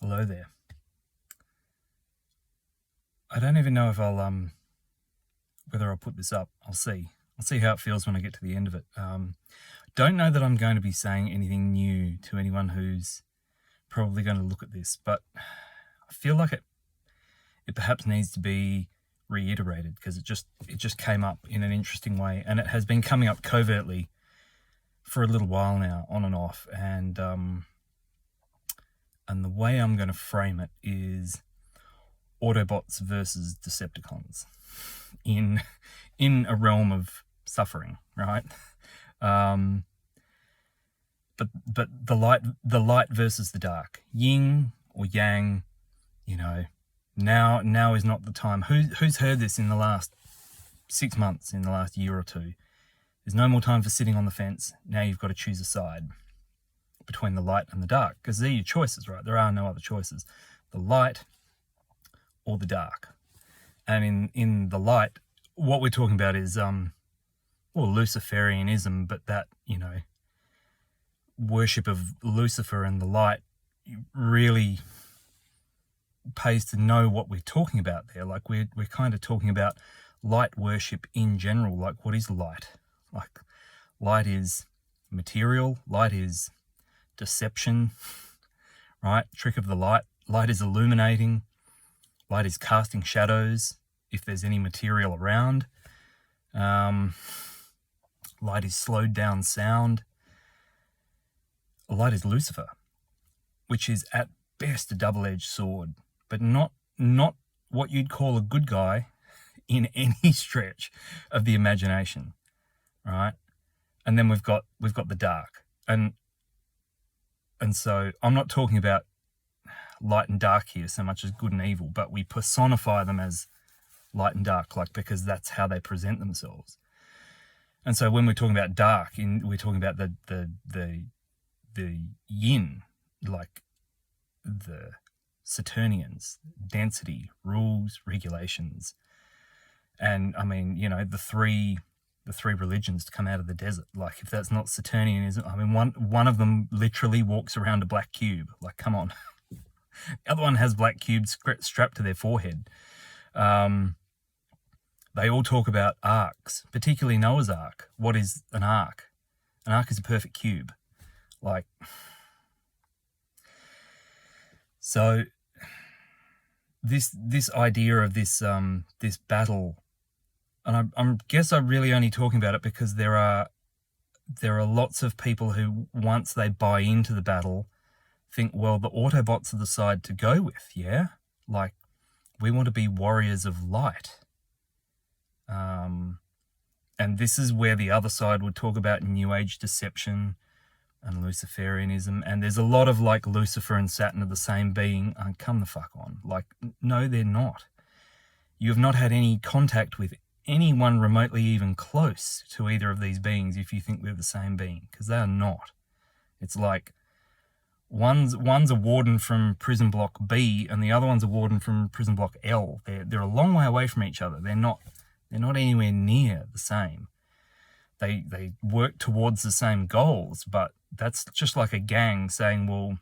Hello there. I don't even know if I'll whether I'll put this up. I'll see. I'll see how it feels when I get to the end of it. Don't know that I'm going to be saying anything new to anyone who's probably going to look at this, but I feel like it perhaps needs to be reiterated because it just came up in an interesting way, and it has been coming up covertly for a little while now, on and off, and the way I'm going to frame it is Autobots versus Decepticons in a realm of suffering, right? But the light versus the dark, yin or yang, now is not the time. Who's heard this in the last 6 months, in the last year or two? There's no more time for sitting on the fence. Now you've got to choose a side between the light and the dark, because they're your choices, right? There are no other choices. The light or the dark. And in the light, what we're talking about is Luciferianism, but that, worship of Lucifer and the light really pays to know what we're talking about there. Like we're kind of talking about light worship in general. Like, what is light? Like, light is material, light is deception, right? Trick of the light. Light is illuminating. Light is casting shadows if there's any material around. Light is slowed down sound. Light is Lucifer, which is at best a double-edged sword, but not what you'd call a good guy in any stretch of the imagination, right? And then we've got the dark, and so I'm not talking about light and dark here so much as good and evil, but we personify them as light and dark, like, because that's how they present themselves. And so when we're talking about dark, we're talking about the yin, like the Saturnians, density, rules, regulations, and I mean, the three religions to come out of the desert. Like, if that's not Saturnianism, I mean, one of them literally walks around a black cube. Like, come on. The other one has black cubes strapped to their forehead. They all talk about arcs, particularly Noah's Ark. What is an ark? An ark is a perfect cube. Like, so this idea of this battle, and I guess I'm really only talking about it because there are lots of people who, once they buy into the battle, think, well, the Autobots are the side to go with, yeah? Like, we want to be warriors of light. And this is where the other side would talk about New Age deception and Luciferianism, and there's a lot of, like, Lucifer and Saturn are the same being. Come the fuck on. Like, no, they're not. You have not had any contact with anyone remotely even close to either of these beings if you think they're the same being, because they are not. It's like one's a warden from prison block B and the other one's a warden from prison block L. They're a long way away from each other. They're not anywhere near the same. They work towards the same goals, but that's just like a gang saying, well,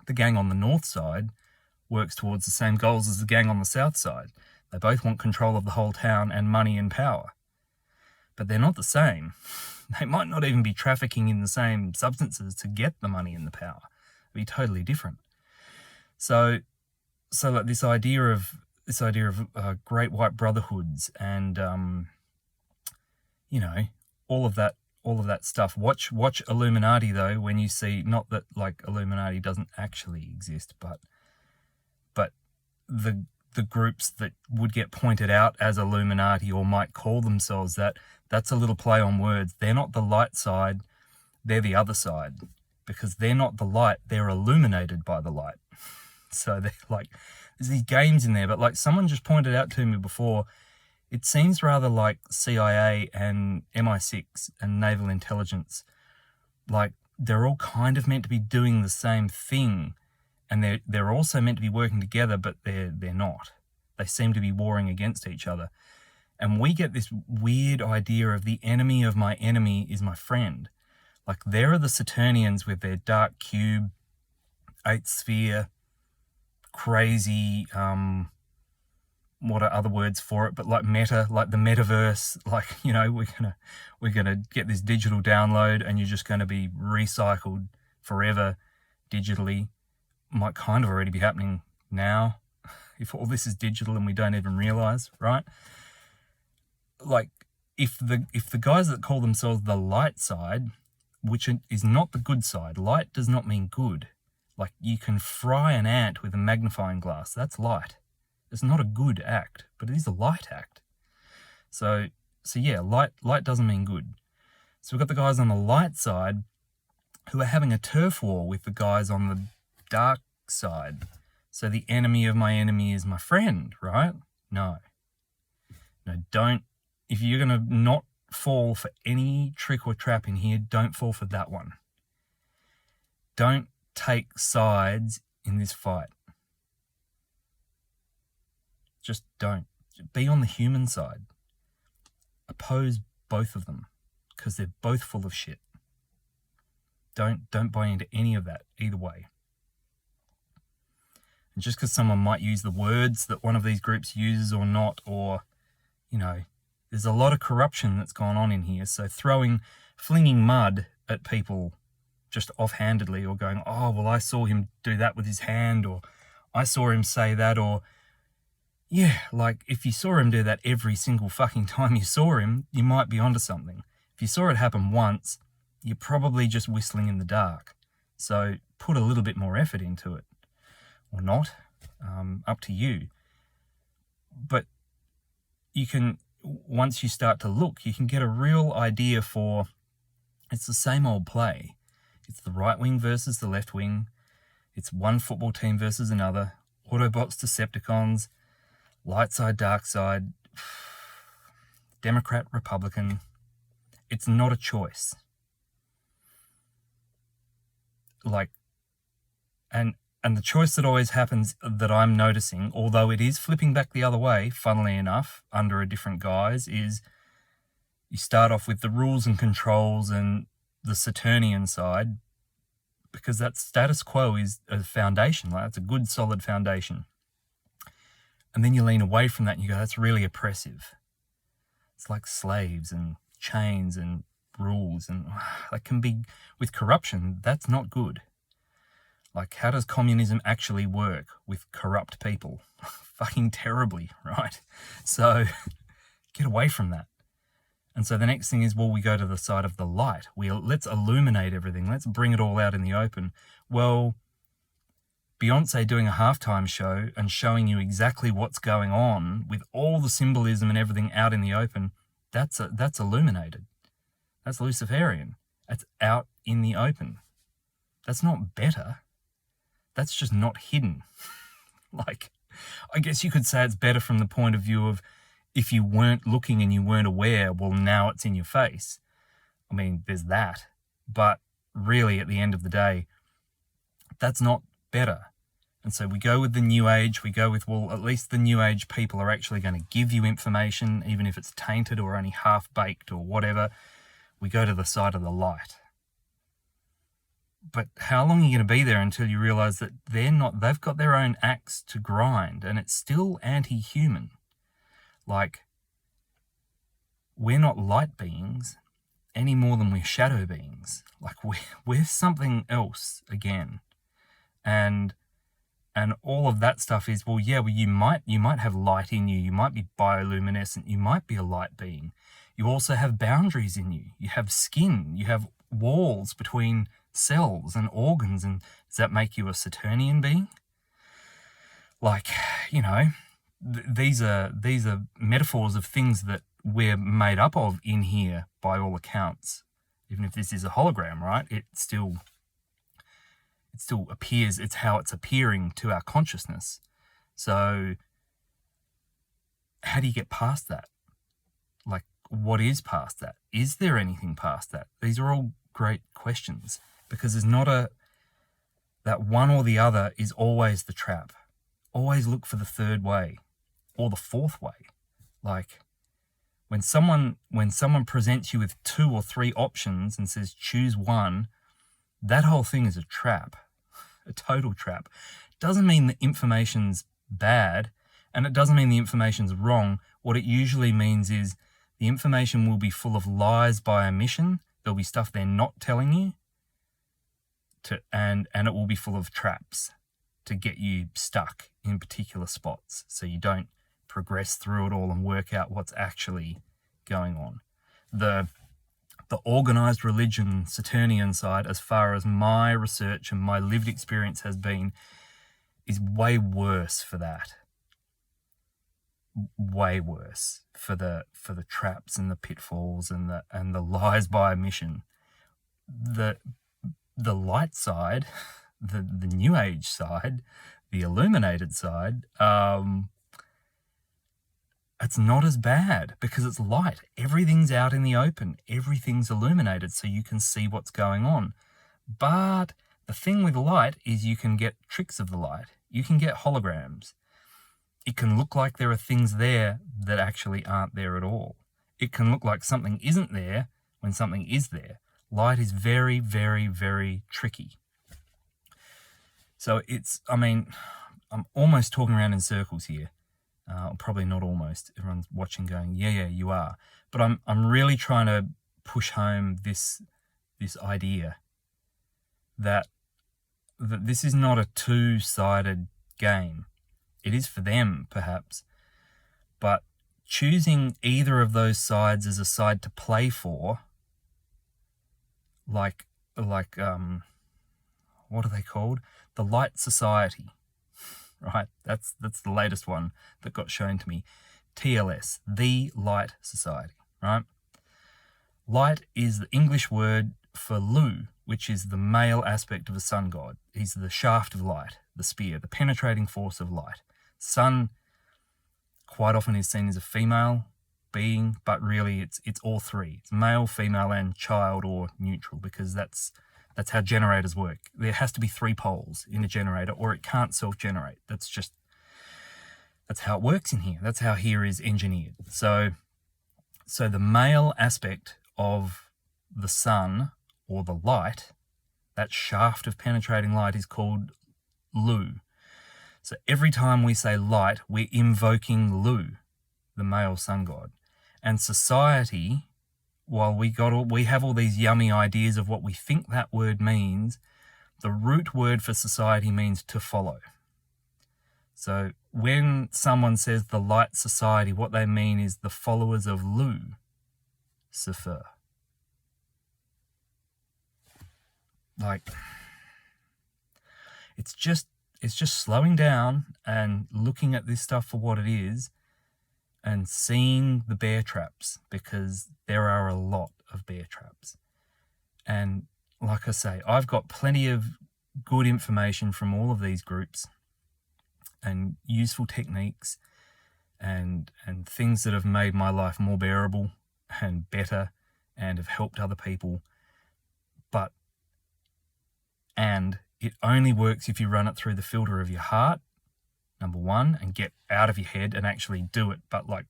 the gang on the north side works towards the same goals as the gang on the south side. They both want control of the whole town and money and power. But they're not the same. They might not even be trafficking in the same substances to get the money and the power. It'd be totally different. So like this idea of great white brotherhoods and all of that stuff. Watch Illuminati, though, when you see, not that like Illuminati doesn't actually exist, but the groups that would get pointed out as Illuminati or might call themselves that's a little play on words. They're not the light side, they're the other side, because they're not the light, they're illuminated by the light. So they're like, there's these games in there, but like someone just pointed out to me before, it seems rather like CIA and MI6 and naval intelligence. Like, they're all kind of meant to be doing the same thing, and they're also meant to be working together, but they're not. They seem to be warring against each other. And we get this weird idea of the enemy of my enemy is my friend. Like, there are the Saturnians with their dark cube, eighth sphere, crazy, what are other words for it, but like meta, like the metaverse, like, you know, we're gonna get this digital download and you're just going to be recycled forever digitally. Might kind of already be happening now if all this is digital and we don't even realize, right? Like, if the guys that call themselves the light side, which is not the good side, light does not mean good. Like, you can fry an ant with a magnifying glass. That's light. It's not a good act, but it is a light act. So yeah, light doesn't mean good. So we've got the guys on the light side who are having a turf war with the guys on the dark side. So the enemy of my enemy is my friend, right? No, don't. If you're going to not fall for any trick or trap in here, don't fall for that one. Don't take sides in this fight. Just don't. Be on the human side. Oppose both of them, because they're both full of shit. Don't buy into any of that either way. And just because someone might use the words that one of these groups uses or not, or, you know, there's a lot of corruption that's gone on in here. So flinging mud at people just offhandedly, or going, oh, well, I saw him do that with his hand, or I saw him say that, or, yeah, like, if you saw him do that every single fucking time you saw him, you might be onto something. If you saw it happen once, you're probably just whistling in the dark. So put a little bit more effort into it. Or not. Up to you. But you can, once you start to look, you can get a real idea for, it's the same old play. It's the right wing versus the left wing. It's one football team versus another. Autobots, Deceptacons, light side, dark side, Democrat, Republican. It's not a choice. Like, and the choice that always happens that I'm noticing, although it is flipping back the other way, funnily enough, under a different guise, is you start off with the rules and controls and the Saturnian side, because that status quo is a foundation. Like, it's a good, solid foundation. And then you lean away from that and you go, that's really oppressive. It's like slaves and chains and rules, and that can be, with corruption, that's not good. Like, how does communism actually work with corrupt people? Fucking terribly, right? So get away from that. And so the next thing is, well, we go to the side of the light. Let's illuminate everything. Let's bring it all out in the open. Well, Beyonce doing a halftime show and showing you exactly what's going on with all the symbolism and everything out in the open, that's illuminated. That's Luciferian. That's out in the open. That's not better. That's just not hidden. Like, I guess you could say it's better from the point of view of, if you weren't looking and you weren't aware, well, now it's in your face. I mean, there's that. But really, at the end of the day, that's not better. And so we go with the New Age. We go with, well, at least the New Age people are actually going to give you information, even if it's tainted or only half-baked or whatever. We go to the side of the light. But how long are you going to be there until you realize that they've got their own axe to grind, and it's still anti-human? Like, we're not light beings any more than we're shadow beings. Like, we're something else again. And all of that stuff is, well, yeah, well, you might have light in you. You might be bioluminescent. You might be a light being. You also have boundaries in you. You have skin. You have walls between cells and organs. And does that make you a Saturnian being? Like, you know, these are metaphors of things that we're made up of in here by all accounts. Even if this is a hologram, right? It still appears, it's how it's appearing to our consciousness. So how do you get past that? Like, what is past that? Is there anything past that? These are all great questions, because there's not that one or the other is always the trap. Always look for the third way or the fourth way. Like, when someone presents you with 2 or 3 options and says choose one, that whole thing is a trap. a total trap. Doesn't mean the information's bad, and it doesn't mean the information's wrong. What it usually means is the information will be full of lies by omission. There'll be stuff they're not telling you, and it will be full of traps to get you stuck in particular spots so you don't progress through it all and work out what's actually going on. The organized religion Saturnian side, as far as my research and my lived experience has been, is way worse for that. Way worse for the traps and the pitfalls and the lies by omission. The light side, the New Age side, the illuminated side, it's not as bad because it's light. Everything's out in the open. Everything's illuminated so you can see what's going on. But the thing with light is you can get tricks of the light. You can get holograms. It can look like there are things there that actually aren't there at all. It can look like something isn't there when something is there. Light is very, very, very tricky. So I'm almost talking around in circles here. Probably not almost. Everyone's watching going, yeah, you are. But I'm really trying to push home this idea that this is not a two-sided game. It is for them, perhaps. But choosing either of those sides as a side to play for, like what are they called? The Light Society. Right, that's the latest one that got shown to me. TLS, the Light Society, right? Light is the English word for Lu, which is the male aspect of the sun god. He's the shaft of light, the spear, the penetrating force of light. Sun quite often is seen as a female being, but really it's all three. It's male, female, and child or neutral, because that's how generators work. There has to be 3 poles in a generator or it can't self-generate. That's how it works in here. That's how here is engineered. So the male aspect of the sun or the light, that shaft of penetrating light, is called Lu. So every time we say light, we're invoking Lu, the male sun god. And society, while we have all these yummy ideas of what we think that word means, the root word for society means to follow. So when someone says the Light Society, what they mean is the followers of Lucifer. Like, it's just slowing down and looking at this stuff for what it is, and seeing the bear traps, because there are a lot of bear traps. And like I say, I've got plenty of good information from all of these groups and useful techniques and things that have made my life more bearable and better and have helped other people. And it only works if you run it through the filter of your heart, number one, and get out of your head and actually do it. But like,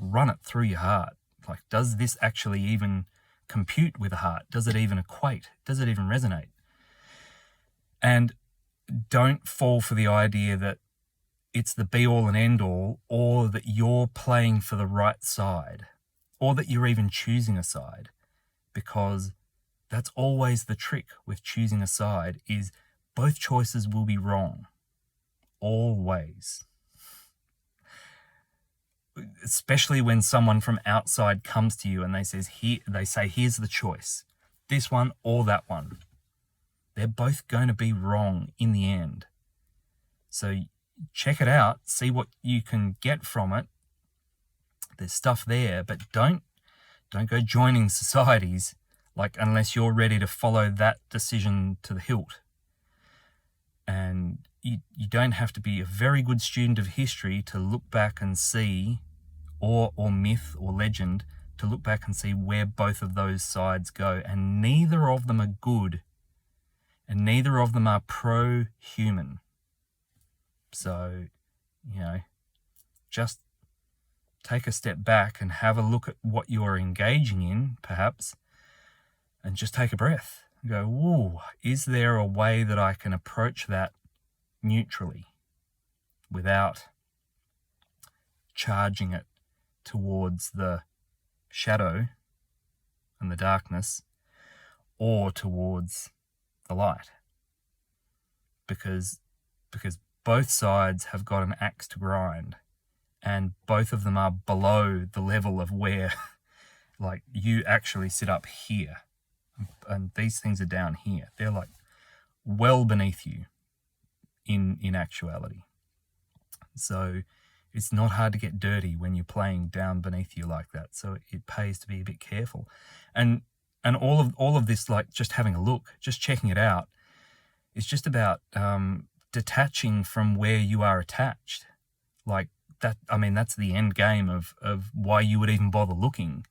run it through your heart. Like, does this actually even compute with the heart? Does it even equate? Does it even resonate? And don't fall for the idea that it's the be all and end all, or that you're playing for the right side, or that you're even choosing a side, because that's always the trick with choosing a side, is both choices will be wrong. Always. Especially when someone from outside comes to you and they say, here's the choice, this one or that one. They're both going to be wrong in the end. So check it out, see what you can get from it. There's stuff there, but don't go joining societies, like, unless you're ready to follow that decision to the hilt. And you don't have to be a very good student of history to look back and see, or myth or legend, to look back and see where both of those sides go. And neither of them are good. And neither of them are pro-human. So, just take a step back and have a look at what you're engaging in, perhaps, and just take a breath go, whoa, is there a way that I can approach that neutrally without charging it towards the shadow and the darkness or towards the light? Because both sides have got an axe to grind, and both of them are below the level of where like you actually sit up here, and these things are down here. They're like well beneath you in actuality. So it's not hard to get dirty when you're playing down beneath you like that. So it pays to be a bit careful. And all of this, like just having a look, just checking it out, it's just about detaching from where you are attached. Like that, I mean, that's the end game of why you would even bother looking.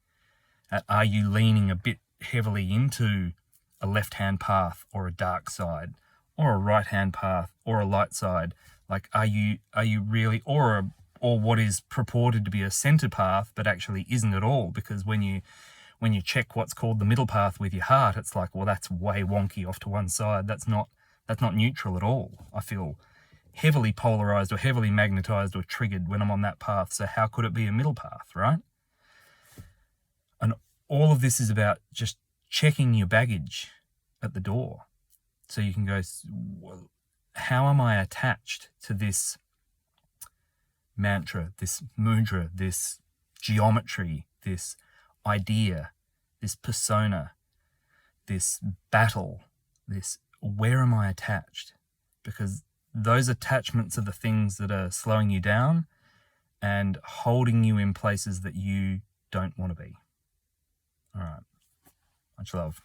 Are you leaning a bit heavily into a left-hand path or a dark side, or a right-hand path or a light side? Like, are you really, or what is purported to be a center path but actually isn't at all? Because when you check what's called the middle path with your heart, it's like, well, that's way wonky off to one side. That's not neutral at all. I feel heavily polarized or heavily magnetized or triggered when I'm on that path. So how could it be a middle path, right? And all of this is about just checking your baggage at the door. So you can go, well, how am I attached to this mantra, this mudra, this geometry, this idea, this persona, this battle, this, where am I attached? Because those attachments are the things that are slowing you down and holding you in places that you don't want to be. All right. Much love.